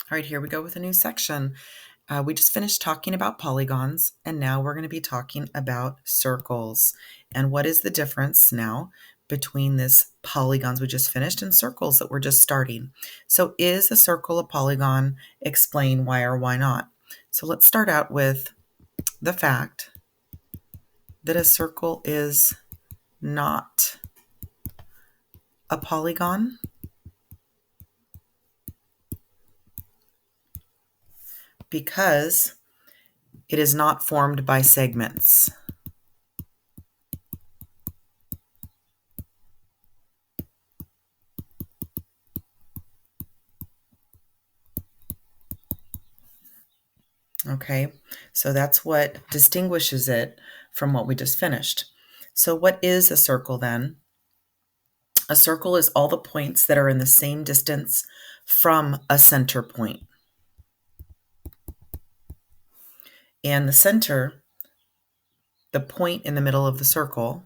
All right, here we go with a new section. We just finished talking about polygons, and now we're going to be talking about circles. And what is the difference now between this polygons we just finished and circles that we're just starting? So is a circle a polygon? Explain why or why not. So let's start out with the fact that a circle is not a polygon because it is not formed by segments. Okay, so that's what distinguishes it from what we just finished. So what is a circle then? A circle is all the points that are in the same distance from a center point. And the center, the point in the middle of the circle,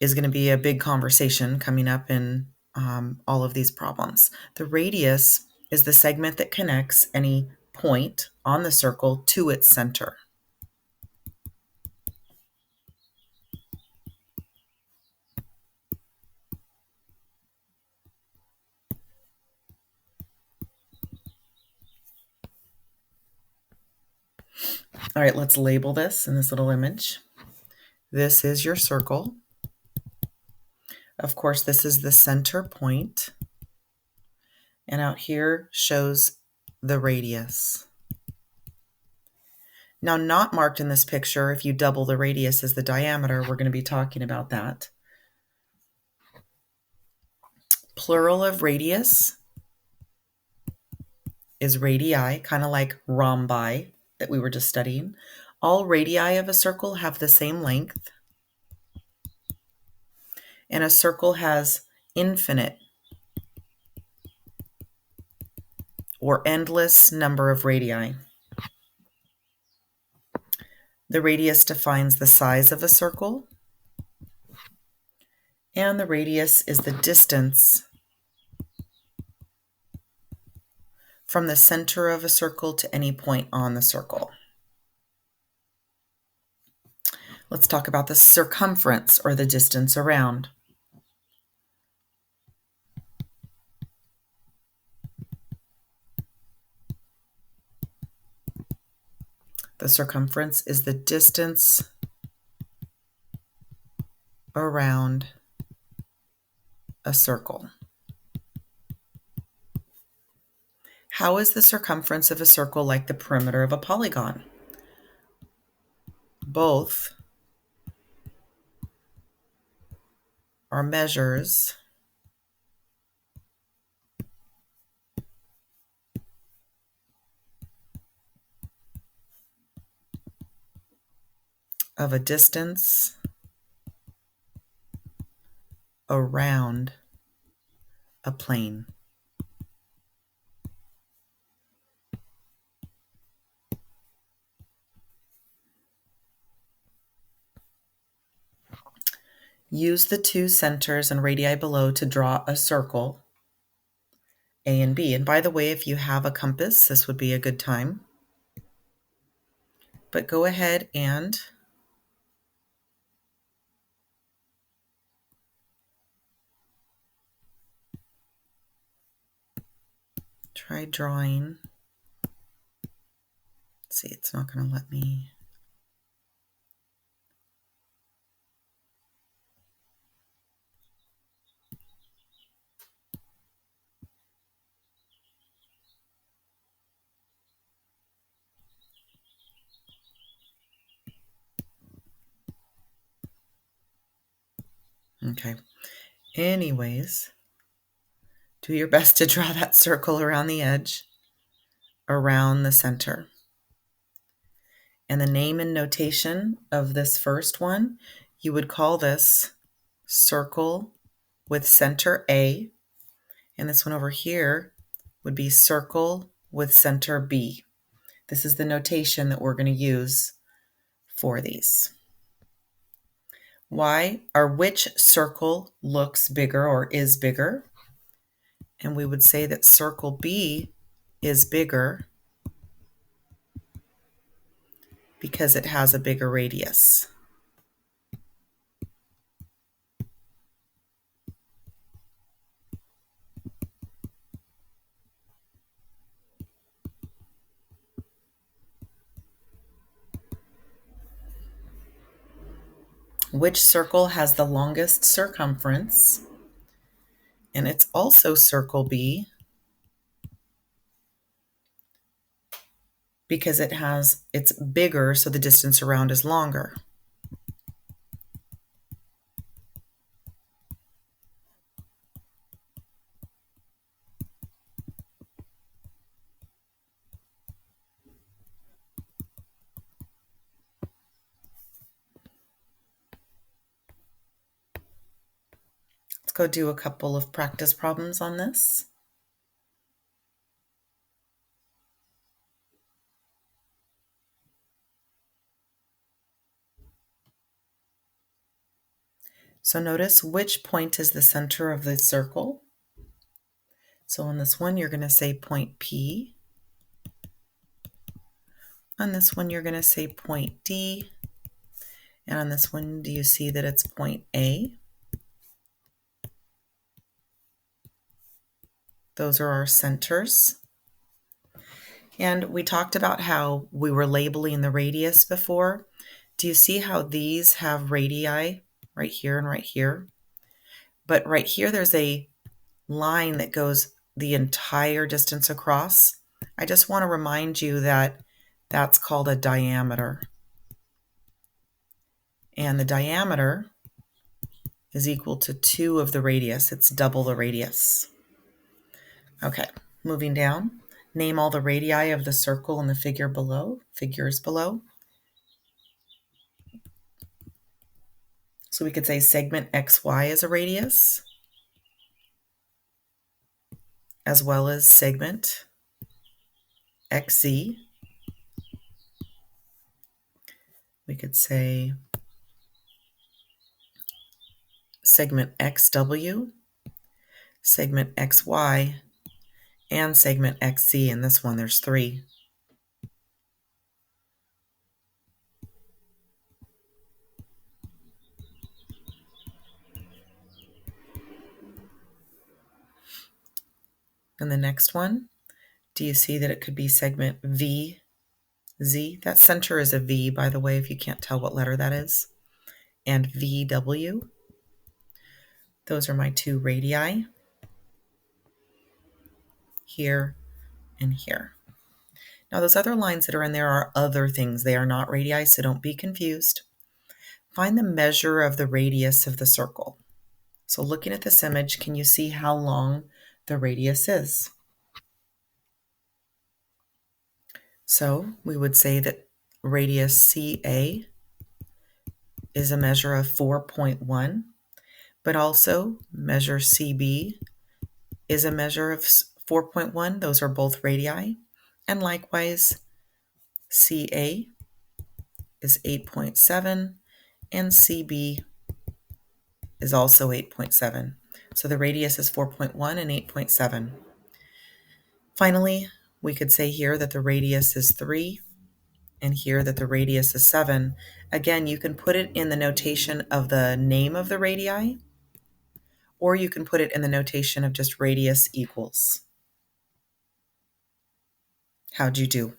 is going to be a big conversation coming up in all of these problems. The radius is the segment that connects any point on the circle to its center. All right, let's label this in this little image. This is your circle. Of course, this is the center point. And out here shows the radius. Now, not marked in this picture, if you double the radius as the diameter, we're going to be talking about that. Plural of radius is radii, kind of like rhombi that we were just studying. All radii of a circle have the same length. And a circle has infinite or endless number of radii. The radius defines the size of a circle, and the radius is the distance from the center of a circle to any point on the circle. Let's talk about the circumference, or the distance around. The circumference is the distance around a circle. How is the circumference of a circle like the perimeter of a polygon? Both are measures of a distance around a plane. Use the two centers and radii below to draw a circle, A and B. And by the way, if you have a compass, this would be a good time. But go ahead and try drawing. Let's see, it's not going to let me. Okay. Anyways, do your best to draw that circle around the edge, around the center. And the name and notation of this first one, you would call this circle with center A. And this one over here would be circle with center B. This is the notation that we're going to use for these. Why? Or which circle looks bigger or is bigger? And we would say that circle B is bigger because it has a bigger radius. Which circle has the longest circumference? And it's also circle B because it's bigger, so the distance around is longer. Let's go do a couple of practice problems on this. So notice which point is the center of the circle. So on this one, you're going to say point P. On this one, you're going to say point D. And on this one, do you see that it's point A? Those are our centers. And we talked about how we were labeling the radius before. Do you see how these have radii right here and right here? But right here, there's a line that goes the entire distance across. I just want to remind you that that's called a diameter. And the diameter is equal to 2 of the radius. It's double the radius. Okay, moving down. Name all the radii of the circle in the figures below. So we could say segment XY is a radius, as well as segment XZ. We could say segment XW, segment XY, and segment XZ. In this one, there's 3. And the next one, do you see that it could be segment VZ? That center is a V, by the way, if you can't tell what letter that is. And VW. Those are my 2 radii, here and here. Now those other lines that are in there are other things. They are not radii, so don't be confused. Find the measure of the radius of the circle. So looking at this image, can you see how long the radius is? So we would say that radius CA is a measure of 4.1, but also measure CB is a measure of 4.1. Those are both radii. And likewise, CA is 8.7 and CB is also 8.7. So the radius is 4.1 and 8.7. Finally, we could say here that the radius is 3 and here that the radius is 7. Again, you can put it in the notation of the name of the radii, or you can put it in the notation of just radius equals. How'd you do?